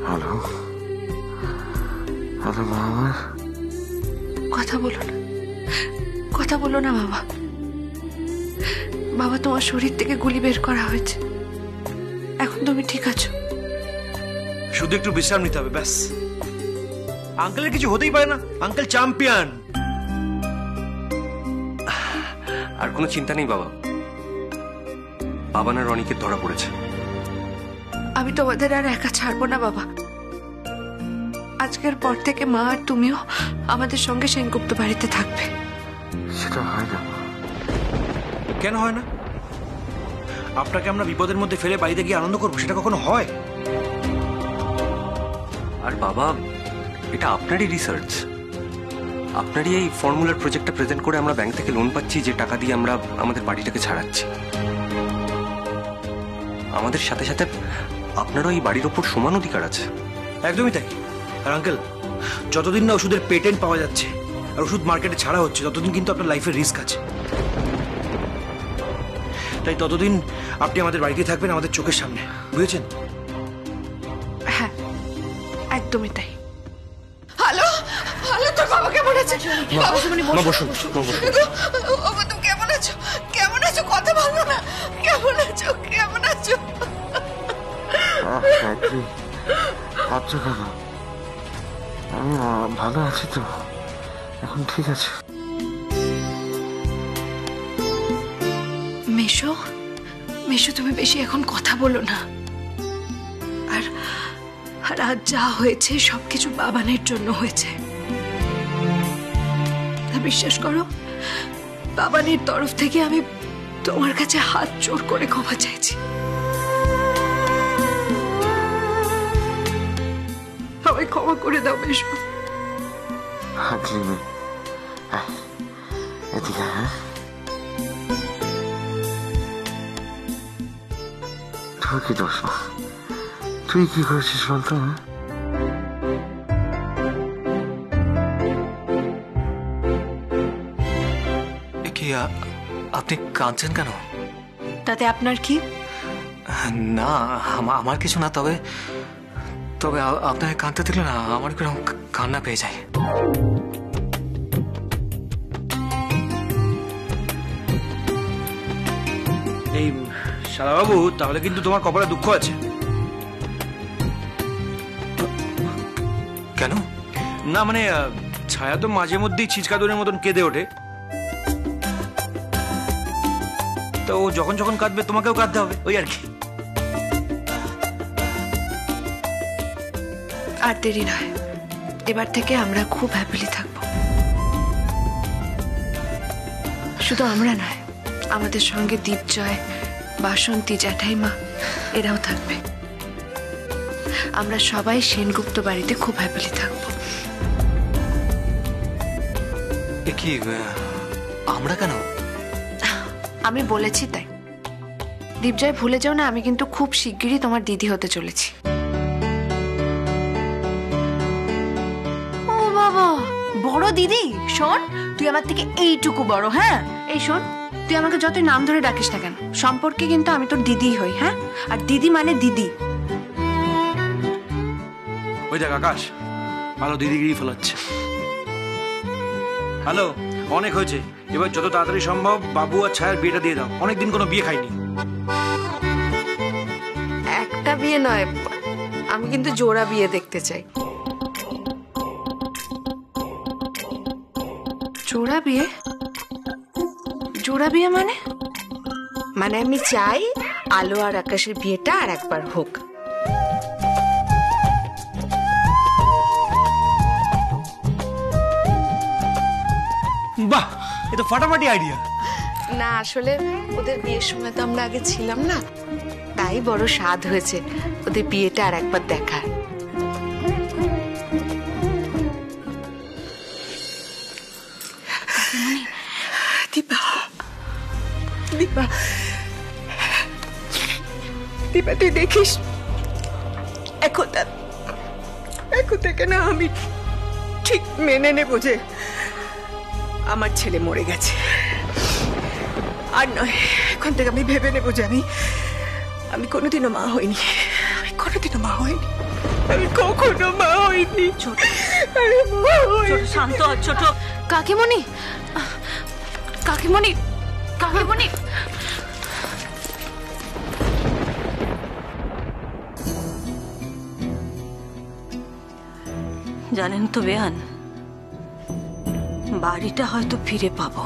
Hello hello বাবা, কথা বলো না, কথা বলো না বাবা। বাবা, তোমার শরীর থেকে গুলি বের করা হয়েছে, এখন তুমি ঠিক আছো। শুধু একটু বিশ্রাম নিতে হবে ব্যাস। আঙ্কেলের কিছু হতেই পারে না, আঙ্কেল চ্যাম্পিয়ন। আর কোনো চিন্তা নেই বাবা, বাবা না রনিকে ধরা পড়েছে। আমি তোমাদের আর একা ছাড়বো না বাবা। আজকের পর থেকে মা আর তুমিও আমাদের সঙ্গে সেনগুপ্ত বাড়িতে থাকবে। সেটা হয় না। কেন হয় না? আপনাকে আমরা বিপদের মধ্যে ফেলে বাড়িতে গিয়ে আনন্দ করবো, সেটা কখনো হয়? আর বাবা, এটা আপনারই রিসার্চ, আপনারই এই ফর্মুলার প্রজেক্টটা প্রেজেন্ট করে আমরা ব্যাংক থেকে লোন পাচ্ছি, যে টাকা দিয়ে আমরা আমাদের বাড়িটাকে ছাড়াচ্ছি। আমাদের সাথে সাথে আপনারও এই বাড়ির ওপর সমান অধিকার আছে। একদমই তাই। আর আঙ্কেল, যতদিন না ওষুধের পেটেন্ট পাওয়া যাচ্ছে আর ওষুধ মার্কেটে ছাড়া হচ্ছে, ততদিন কিন্তু আপনার লাইফের রিস্ক আছে। তাই ততদিন আপনি আমাদের বাড়িতে থাকবেন, আমাদের চোখের সামনে, বুঝেছেন? হ্যাঁ, একদমই তাই। হ্যালো হ্যালো, তোর বাবা কেমন আছে? বাবা, তুমি বসুন। বাবা, তুমি কেমন আছো? কেমন আছো? কথা বলো না। কেমন আছো? কেমন আছো? আচ্ছা কেন? আমি ভালো আছি তো, এখন ঠিক আছে। মেশো, মেশো, তুমি বেশি এখন কথা বলো না। আর আজ যা হয়েছে সবকিছু বাবানের জন্য হয়েছে। বিশ্বাস করো, বাবানের তরফ থেকে আমি তোমার কাছে হাত জোর করে ক্ষমা চাইছি। আমায় ক্ষমা করে দাও মেশো। এদিকে, হ্যাঁ, তোর কি দোষ? তুই কি করেছিস বলতো? কি আপনি কাঁদছেন কেন? তাতে আপনার কি? না, আমার কিছু না, তবে তবে আপনাকে কাঁদতে দেখলে না আমার কিরকম কান্না পেয়ে যায়। এই শালাবাবু, তাহলে কিন্তু তোমার কপালে দুঃখ আছে। কেন? না মানে, ছায়া তো মাঝে মধ্যেই ছিচকাদুরের মতন কেঁদে ওঠে, তো ও যখন যখন কাঁদবে তোমাকেও কাঁদতে হবে, ওই আর কি। আর দেরি নয়, এবার থেকে আমরা খুব হ্যাপিলি থাকবো। শুধু আমরা নয়, আমাদের সঙ্গে দীপজয়, বাসন্তী, জ্যাঠাইমা এরাও থাকবে। আমরা সবাই সেনগুপ্ত বাড়িতে খুব হ্যাপিলি থাকবো। কি আমরা কেন? আমি বলেছি তাই। দীপজয়, ভুলে যাও না, আমি কিন্তু খুব শিগগিরই তোমার দিদি হতে চলেছি। ও বাবা, বড় দিদি? শোন, তুই আমার থেকে এইটুকু বড়। হ্যাঁ, এই শোন, তুই আমাকে যতই নাম ধরে ডাকিস না কেন, সম্পর্কে কিন্তু আমি তোর দিদি হই। হ্যাঁ, আর দিদি মানে দিদি। ওই দেখ আকাশ, ভালো দিদিগিরি ফেলাচ্ছে। হ্যালো, অনেক হয়েছে, এবার যত তাড়াতাড়ি সম্ভব বাবু আর ছায়ার বিয়েটা দিয়ে দাও। অনেকদিন কোনো বিয়ে খাইনি। একটা বিয়ে নয়, আমি কিন্তু জোড়া বিয়ে দেখতে চাই। জোড়া বিয়ে? জোড়া বিয়ে মানে? মানে আমি চাই আলো আর আকাশের বিয়েটা আর একবার হোক। বাহ, এ তো ফাটাফাটি আইডিয়া। না, আসলে ওদের বিয়ের সময় তো আমরা আগে ছিলাম না, তাই বড় স্বাদ হয়েছে ওদের বিয়েটা আর একবার দেখার। দীপা, দীপা, দীপা, তুই দেখিস এখন থেকে না আমি ঠিক মেনে নেবো যে আমার ছেলে মরে গেছে। আর নয়, এখন থেকে আমি ভেবে নেবো যে আমি কোনোদিনও মা হইনি, আমি কোনোদিনও মা হইনি। আমি কখনো মা হইনি। ছোট শান্ত হ, ছোট। কাকিমণি, কাকিমণি, কাকিমণি। জানেন তো বেয়ান, বাড়িটা হয়তো ফিরে পাবো,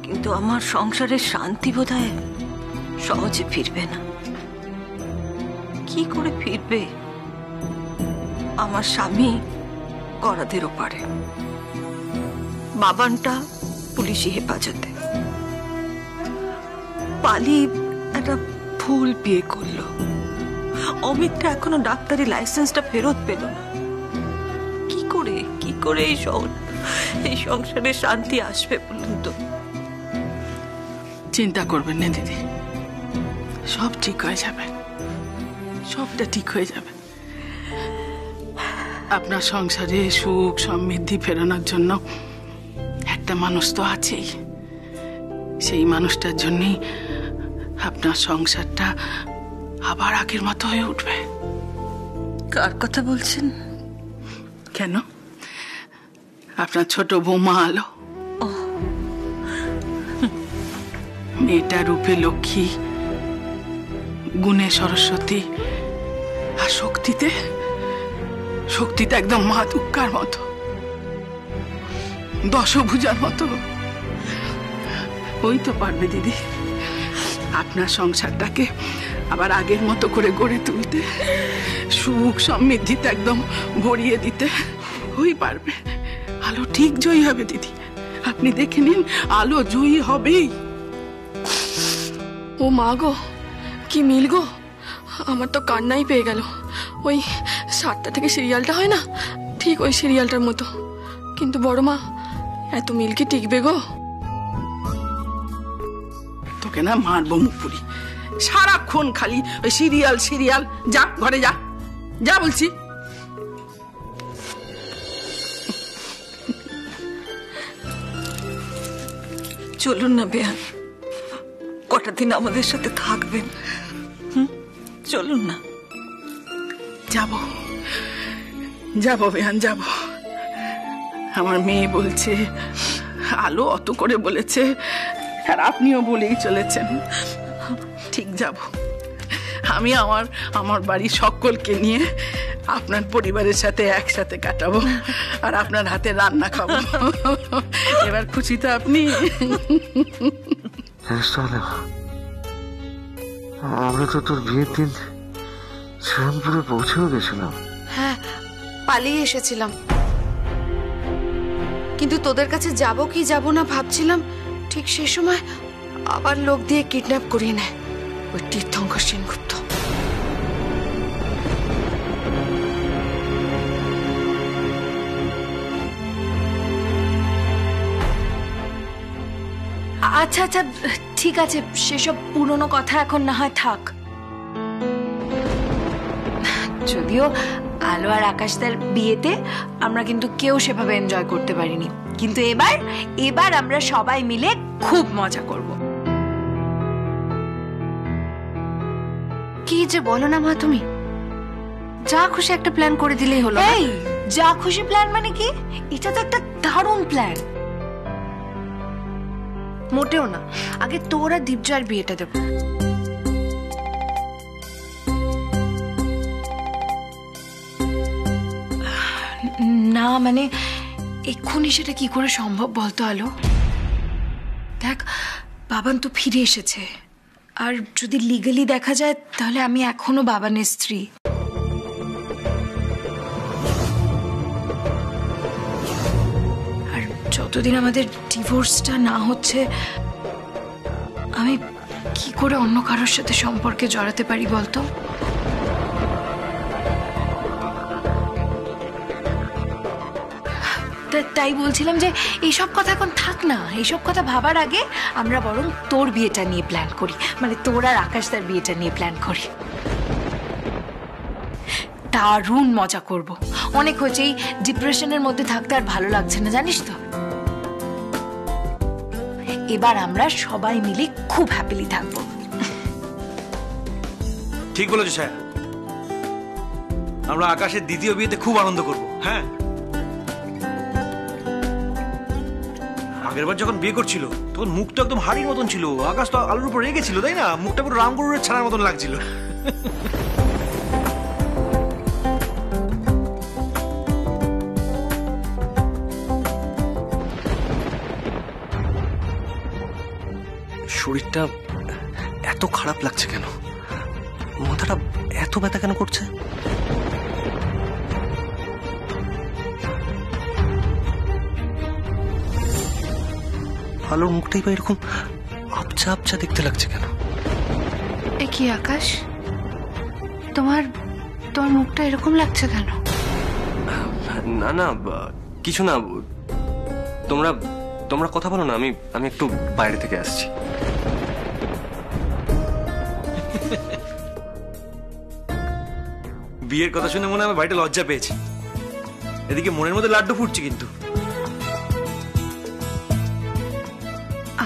কিন্তু আমার সংসারের শান্তি বোধহয় সহজে ফিরবে না। কি করে ফিরবে? আমার স্বামী করাদের ওপারে, বাবানটা পুলিশি হেফাজতে, পালি একটা ভুল বিয়ে করলো, অমিতটা এখনো ডাক্তারি লাইসেন্সটা ফেরত পেল না। কি করে এই সংসারে শান্তি আসবে বলুন তো? চিন্তা করবেন না দিদি, সব ঠিক হয়ে যাবে, সবটা ঠিক হয়ে যাবে। আপনার সংসারে সুখ সমৃদ্ধি ফেরানোর জন্য একটা মানুষ তো আছেই। সেই মানুষটার জন্যই আপনার সংসারটা আবার আগের মতো হয়ে উঠবে। কার কথা বলছেন? কেন, আপনার ছোট বৌমা আলো। মেয়েটা রূপে লক্ষ্মী, গুণে সরস্বতী, আর শক্তিতে একদম মা দুর্গার মতো, দশভুজার মতো। ওই তো পারবে দিদি আপনার সংসারটাকে আবার আগের মতো করে গড়ে তুলতে, সুখ সমৃদ্ধিতে একদম ভরিয়ে দিতে। ওই পারবে। আলো ঠিক জয়ী হবে দিদি, আপনি দেখে নিন, আলো জয়ী হবেই। ও মা গো, কি মিল গো, আমার তো কান্নাই পেয়ে গেল। ওই 7টা থেকে সিরিয়ালটা হয় না, ঠিক ওই সিরিয়ালটার মতো। কিন্তু বড় মা, এত মিল কি টিকবে গো? তোকে না মারবো মুখপুরি, সারাক্ষণ খালি ওই সিরিয়াল সিরিয়াল। যা ঘরে যা, যা বলছি। চলুন না বেয়ান, কটা দিন আমাদের সাথে থাকবেন। চলুন না। যাবো বেহান, যাবো। আমার মেয়ে বলছে, আলো অত করে বলেছে, আর আপনিও বলেই চলেছেন। ঠিক যাব। আমি আমার বাড়ির সকলকে নিয়ে আপনার পরিবারের সাথে একসাথে কাটাবো, আর আপনার হাতে রান্না খাবো। এবার খুশি তো আপনি? আমরা তো তোর বিয়ের দিন শ্রীরামপুরে পৌঁছেও গেছিলাম। হ্যাঁ, পালিয়ে এসেছিলাম, কিন্তু তোদের কাছে যাব কি যাব না ভাবছিলাম। ঠিক সে সময় আবার লোক দিয়ে কিডন্যাপ করিয়ে নেয় ওই তীর্থঙ্কর সেনগুপ্ত। আচ্ছা আচ্ছা, ঠিক আছে, সেসব পুরনো কথা এখন না হয় থাক। যদিও আলো আর আকাশদার বিয়েতে আমরা কিন্তু কেউ সেভাবে এনজয় করতে পারিনি, কিন্তু এবার আমরা সবাই মিলে খুব মজা করব। কি যে বলো না মা তুমি, যা খুশি একটা প্ল্যান করে দিলেই হলো। এই যা খুশি প্ল্যান মানে কি? এটা তো একটা দারুণ প্ল্যান। মোটেও না, আগে তোরা দীপজয়ের বিয়েটা দেব। না মানে এক্ষুনি সেটা কি করে সম্ভব বলতো আলো? দেখ, বাবান তো ফিরে এসেছে, আর যদি লিগালি দেখা যায় তাহলে আমি এখনো বাবানের স্ত্রী। আর যতদিন আমাদের ডিভোর্সটা না হচ্ছে, আমি কি করে অন্য কারোর সাথে সম্পর্কে জড়াতে পারি বলতো? তাই বলছিলাম যে এইসব কথা এখন থাক না, এইসব কথা ভাবার আগে আমরা বরং তোর বিয়েটা নিয়ে প্ল্যান করি, মানে তোর আর আকাশদার বিয়েটা নিয়ে প্ল্যান করি। দারুণ মজা করব। অনেক হয়েছে, এই ডিপ্রেশনের মধ্যে থাকতে আর ভালো লাগছে না, জানিস তো। এবার আমরা সবাই মিলে খুব হ্যাপিলি থাকবো। ঠিক বলেছো ছায়া, আমরা আকাশের দ্বিতীয় বিয়েতে খুব আনন্দ করব। হ্যাঁ, আগেরবার যখন বিয়ে করছিল তখন মুখটা একদম হাড়ির মতন ছিল, আকাশ তো আলুর উপর রেগে ছিল, তাই না? মুখটা পুরো রামগরুরের ছানার মতন লাগছিল। শরীরটা এত খারাপ লাগছে কেন? মাথাটা এত ব্যথা কেন করছে? আলোর মুখটাই বা এরকম আবছা আবছা দেখতে লাগছে কেন? এ কি আকাশ, তোমার তোমার মুখটা এরকম লাগছে কেন? না না, কিছু না। তোমরা তোমরা কথা বলো না, আমি আমি একটু বাইরে থেকে আসছি। বিয়ের কথা শুনে মনে হয় আমার বাড়িটা লজ্জা পেয়েছে, এদিকে মনের মধ্যে লাড্ডু ফুটছে। কিন্তু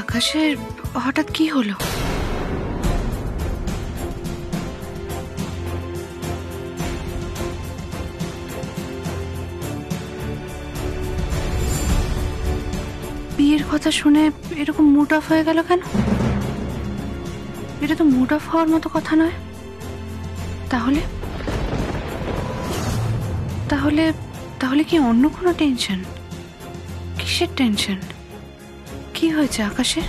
আকাশের হঠাৎ কি হলো? বিয়ের কথা শুনে এরকম মুড অফ হয়ে গেল কেন? এটা তো মুড অফ হওয়ার মতো কথা নয়। তাহলে তাহলে তাহলে কি অন্য কোনো টেনশন? কিসের টেনশন? কি হয়েছে আকাশের?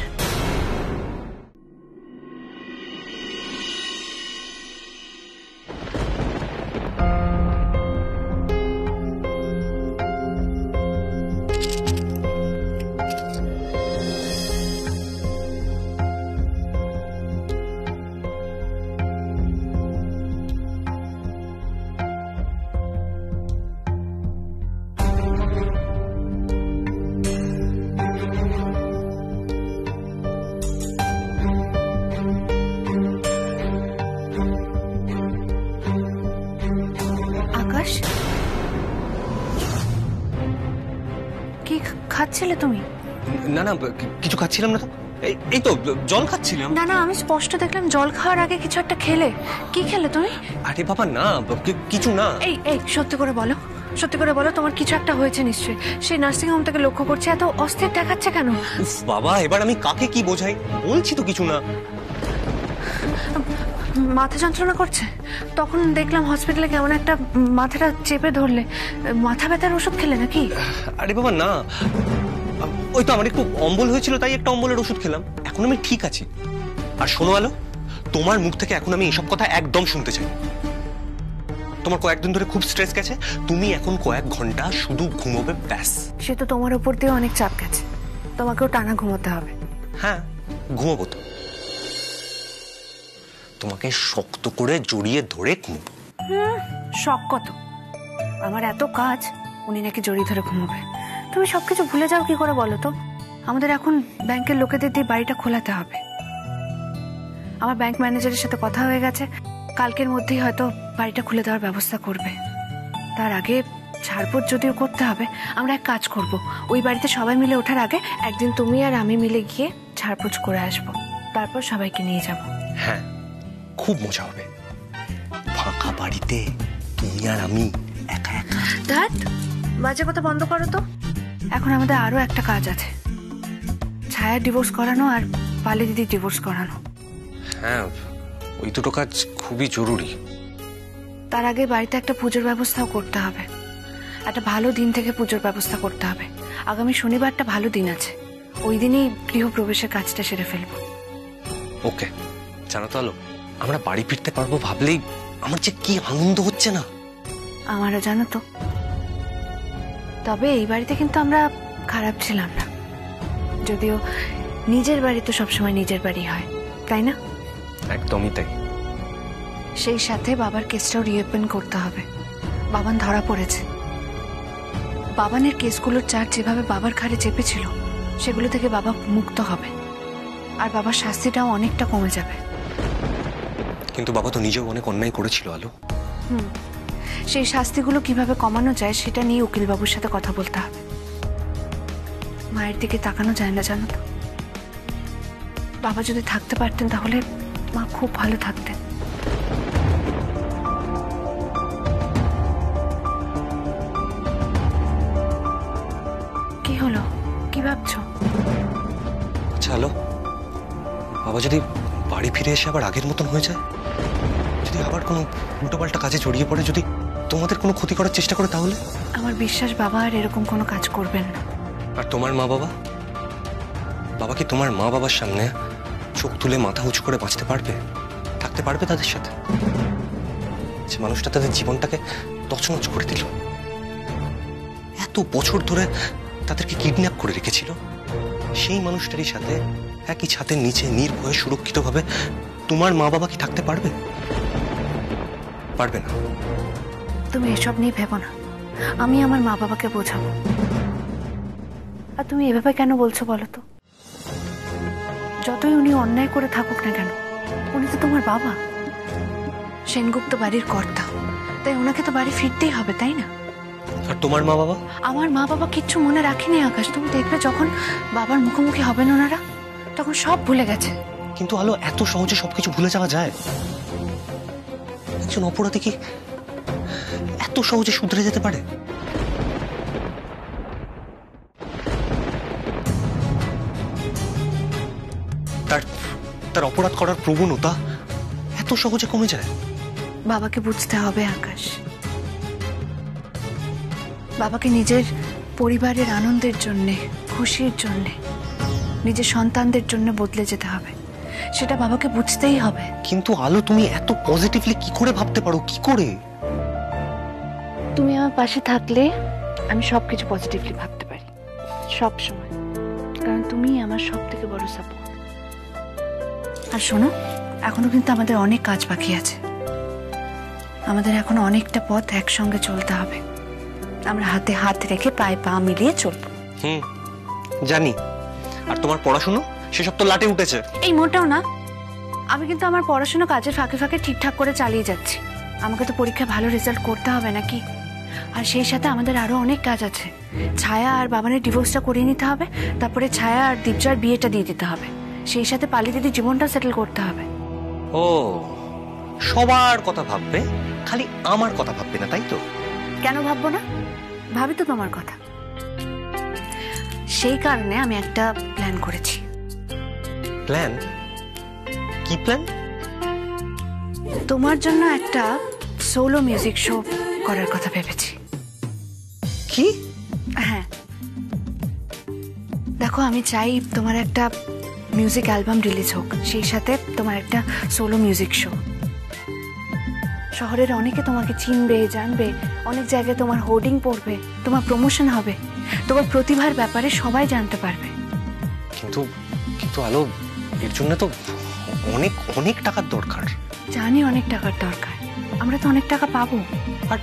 কি খাচ্ছিলে তুমি? না না, কিছু খাচ্ছিলাম না তো। এই তো জল খাচ্ছিলাম। না না, আমি স্পষ্ট দেখলাম জল খাওয়ার আগে কিছু একটা খেলে। কি খেলে তুমি? আরে বাবা না, কিছু না। এই এই সত্যি করে বলো, সত্যি করে বলো, তোমার কিছু একটা হয়েছে নিশ্চয়ই। সেই নার্সিং হোম থেকে লক্ষ্য করছে, এত অস্থির দেখাচ্ছে কেন? উফ বাবা, এবার আমি কাকে কি বোঝাই? বলছি তো কিছু না। মাথা যন্ত্রণা করছে? তখন দেখলাম হসপিটালে কেমন একটা মাথাটা চেপে ধরলে। মাথা ব্যথার ওষুধ খেলে নাকি? আরে বাবা না, ওই তো আমার একটু অম্বল হয়েছিল, তাই একটা অম্বলের ওষুধ খেলাম। এখন আমি ঠিক আছি। আর শোনো আলো, তোমার মুখ থেকে এখন আমি এসব কথা একদম শুনতে চাই। তোমার কয়েকদিন ধরে খুব স্ট্রেস গেছে, তুমি এখন কয়েক ঘন্টা শুধু ঘুমোবে, ব্যাস। সে তো তোমার উপর দিয়ে অনেক চাপ গেছে, তোমাকেও টানা ঘুমোতে হবে। হ্যাঁ, ঘুমোবো তো। তোমাকে শক্ত করে জড়িয়ে ধরে ঘুমোবো। শখ কত? আমার এত কাজ, উনি নাকি জড়িয়ে ধরে ঘুমোবে। তুমি সবকিছু ভুলে যাও কি করে বলো তো? আমাদের এখন ব্যাংকের লোকেদের দিয়ে বাড়িটা খোলাতে হবে। আমার ব্যাংক ম্যানেজারের সাথে কথা হয়ে গেছে, কালকের মধ্যেই হয়তো বাড়িটা খুলে দেওয়ার ব্যবস্থা করবে। তার আগে ঝাড়পোছ যদিও করতে হবে, আমরা এক কাজ করব, ওই বাড়িতে সবাই মিলে ওঠার আগে একদিন তুমি আর আমি মিলে গিয়ে ঝাড়পোছ করে আসবো, তারপর সবাইকে নিয়ে যাব। হ্যাঁ, খুব মজা হবে। ফাঁকা বাড়িতে তুমি আর আমি একা একা। ধ্যাৎ, বাজে কথা বন্ধ করো তো। এখন আমাদের আরো একটা কাজ আছে, ছায়া ডিভোর্স করানো আর পালি দিদি ডিভোর্স করানো। হ্যাঁ, ওই দুটো কাজ খুবই জরুরি। তার আগে বাড়িতে একটা পুজোর ব্যবস্থাও করতে হবে। একটা ভালো দিন থেকে পুজোর ব্যবস্থা করতে হবে। আগামী শনিবারটা ভালো দিন আছে, ওই দিনই গৃহপ্রবেশের কাজটা সেরে ফেলবো। ওকে, জানো তো আলো, আমরা বাড়ি ফিরতে পারবো ভাবলেই আমার যে কি আনন্দ হচ্ছে না। আমারও, জানো তো। তবে এই বাড়িতে কিন্তু আমরা খারাপ ছিলাম না, যদিও নিজের বাড়ি তো সবসময় নিজের বাড়ি হয়, তাই না? একদমই তাই। সেই সাথে বাবার কেসটাও রিওপেন করতে হবে। বাবান ধরা পড়েছে। বাবানের কেসগুলোর চার্জ যেভাবে বাবার ঘাড়ে চেপেছিল, সেগুলো থেকে বাবা মুক্ত হবে, আর বাবার শাস্তিটাও অনেকটা কমে যাবে। কিন্তু বাবা তো নিজেও অনেক অন্যায় করেছিল আলো। সেই শাস্তিগুলো কিভাবে কমানো যায় সেটা নিয়ে উকিলবাবুর সাথে কথা বলতে হবে। মায়ের দিকে তাকানো যায় না, জানো তো। বাবা যদি থাকতে পারতেন তাহলে মা খুব ভালো থাকতেন। বাবা যদি বাড়ি ফিরে এসে আবার আগের মতন হয়ে যায়, যদি আবার কোনো উল্টোপাল্টা কাজে জড়িয়ে পড়ে, যদি তোমাদের কোনো ক্ষতি করার চেষ্টা করে, তাহলে? আমার বিশ্বাস বাবা আর এরকম কোনো কাজ করবেন না। আর তোমার মা বাবা, বাবা কি তোমার মা বাবার সামনে চোখ তুলে মাথা উঁচু করে বাঁচতে পারবে, থাকতে পারবে তাদের সাথে? যে মানুষটা তাদের জীবনটাকে তছনছ করে দিল, এত বছর ধরে তাদেরকে কিডন্যাপ করে রেখেছিল, সেই মানুষটারই সাথে একই ছাদের নিচে নির্ভয়ে সুরক্ষিতভাবে তোমার মা বাবা কি থাকতে পারবে? পারবে না। তুমি এসব নিয়ে ভেবো না, আমি আমার মা বাবাকে বোঝাবো। আর তুমি এভাবে কেন বলছো বলো তো? যতই উনি অন্যায় করে থাকুক না কেন, উনি তো তোমার বাবা, সেনগুপ্ত বাড়ির কর্তা, তাই ওনাকে তো বাড়ি ফিরতেই হবে, তাই না? আর তোমার মা বাবা? আমার মা বাবা কিচ্ছু মনে রাখেনি আকাশ। তুমি দেখবে যখন বাবার মুখোমুখি হবেন ওনারা, তখন সব ভুলে গেছে। কিন্তু আলো, এত সহজে সবকিছু ভুলে যাওয়া যায়? একজন অপরাধী কি এত সহজে শুধরে যেতে পারে? তার অপরাধ করার প্রবণতা এত সহজে কমে যায়? বাবাকে বুঝতে হবে আকাশ, বাবাকে নিজের পরিবারের আনন্দের জন্যে, খুশির জন্যে, নিজের সন্তানদের জন্য বদলে যেতে হবে, সেটা বাবাকে বুঝতেই হবে। কিন্তু আলো, তুমি এত পজিটিভলি কি করে ভাবতে পারো? কি করে? তুমি আমার পাশে থাকলে আমি সবকিছু পজিটিভলি ভাবতে পারি, সব সময়, কারণ তুমি আমার সব থেকে বড় সাপোর্ট। আর শোনো, এখনো কিন্তু আমাদের অনেক কাজ বাকি আছে, আমাদের এখনো অনেকটা পথ একসঙ্গে চলতে হবে। আমরা হাতে হাত রেখে পায়ে পা মিলিয়ে চলবো। জানি। আর তোমার পড়াশোনা, সেসব তো লাটে উঠেছে। এই মোটেও না, আমি কিন্তু আমার পড়াশোনা কাজের ফাঁকে ফাঁকে ঠিকঠাক করে চালিয়ে যাচ্ছি। আমাকে তো পরীক্ষায় ভালো রেজাল্ট করতে হবে নাকি? আর সেই সাথে আমাদের আরো অনেক কাজ আছে। ছায়া আর বাবানের ডিভোর্সটা করিয়ে নিতে হবে, তারপরে ছায়া আর দীপজার বিয়েটা দিয়ে দিতে হবে, সেই সাথে পালি দিদির জীবনটা সেটেল করতে হবে। ও, সবার কথা ভাববে, খালি আমার কথা ভাববে না, তাই তো? কেন ভাববো না? ভাবি তো তোমার কথা। সেই কারণে আমি একটা প্ল্যান করেছি। প্ল্যান? কি প্ল্যান? তোমার জন্য একটা সোলো মিউজিক শো করার কথা ভেবেছি। কি? হ্যাঁ, দেখো, আমি চাই তোমার একটা মিউজিক অ্যালবাম রিলিজ হোক, সেই সাথে তোমার একটা সোলো মিউজিক শো। শহরের অনেকে তোমাকে চিনবে, জানবে, অনেক জায়গায় তোমার হোর্ডিং পড়বে, তোমার প্রমোশন হবে, তোমার প্রতিভার ব্যাপারে সবাই জানতে পারবে। কিন্তু কিন্তু আলো, এর জন্য তো অনেক অনেক টাকার দরকার। জানি অনেক টাকার দরকার, আমরা তো অনেক টাকা পাবো। আর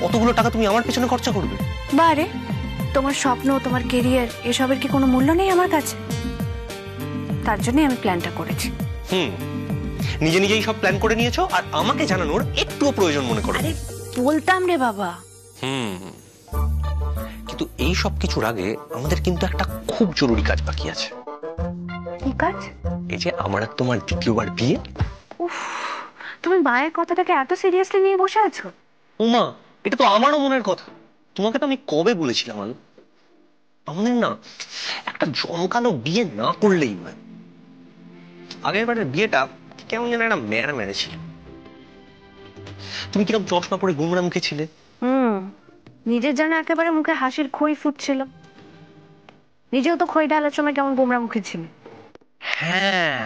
অতগুলো টাকা তুমি আমার পেছনে খরচা করবে? বারে, তোমার স্বপ্ন, তোমার কেরিয়ার, এসবের কি কোনো মূল্য নেই আমার কাছে? তার জন্যই আমি প্ল্যানটা করেছি। নিজে নিজেই সব প্ল্যান করে নিয়েছো, আর আমাকে জানানোর একটুও প্রয়োজন মনে করো? আরে বলতাম রে বাবা। কিন্তু এই সব কিছুর আগে আমাদের কিন্তু একটা খুব জরুরি কাজ বাকি আছে। কি কাজ? এই যে আমার আর তোমার দ্বিতীয়বার বিয়ে। উফ, তুমি মায়ের কথাটাকে এত সিরিয়াসলি নিয়ে বসে আছো? উমা, এটা তো আমারও মনের কথা। তোমাকে তো আমি কবে বলেছিলাম আলো, আমাদের না একটা জমকালো বিয়ে না করলেই নয়। আগের বারের বিয়েটা কেমন যেন একটা মেরা মেরেছিল। তুমি কিরকম চশমা পরে গুমরা মুখে ছিলে। নিজের যেন একেবারে মুখে হাসির খই ফুটছিল, নিজেও তো খই ঢালার সময় কেমন গোমরা মুখে ছিল। হ্যাঁ,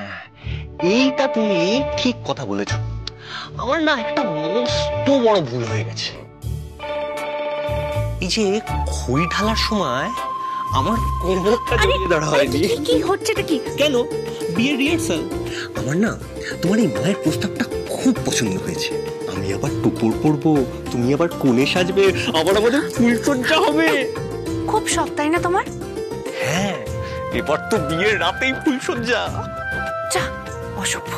এইটা তুমি ঠিক কথা বলেছো। আমার না একটা মস্ত বড় ভুল হয়ে গেছে। এই যে খই ঢালার সময় আমার কোমরটা জড়িয়ে ধরা হয়নি। কি হচ্ছেটা কি? কেন? বিয়ের রিহার্সাল। আমার না তোমার এই মায়ের প্রস্তাবটা খুব পছন্দ হয়েছে। আমি আবার টুপুর পরবো, তুমি আবার কোণে সাজবে, আবার আমাদের ফুলসজ্জা হবে। খুব শখ, তাই না তোমার? হ্যাঁ, এবার তো বিয়ের রাতেই ফুলসজ্জা। যা, অসভ্য।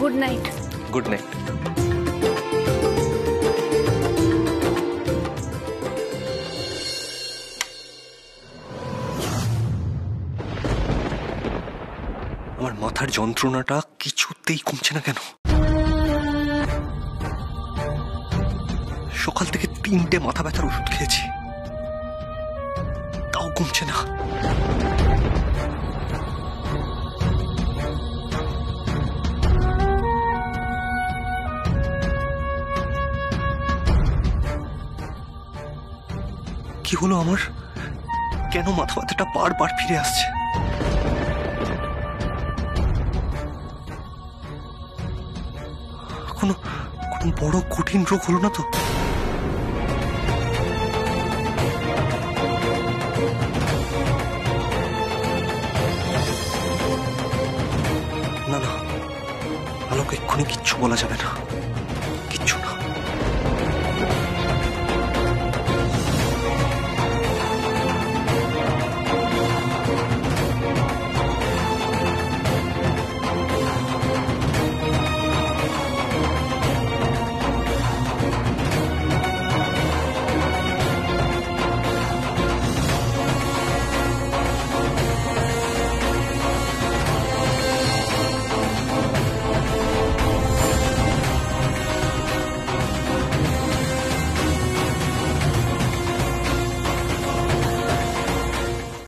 Good night. Good night. আমার মাথার যন্ত্রণাটা কিছুতেই কমছে না কেন? সকাল থেকে 3টে মাথা ব্যথার ওষুধ খেয়েছি, তাও কমছে না। কি হলো আমার? কেন মাথা ব্যথাটা বারবার ফিরে আসছে? কোনো কোনো বড় কঠিন রোগ হলো না তো? না না, আলোকে এক্ষুনি কিচ্ছু বলা যাবে না।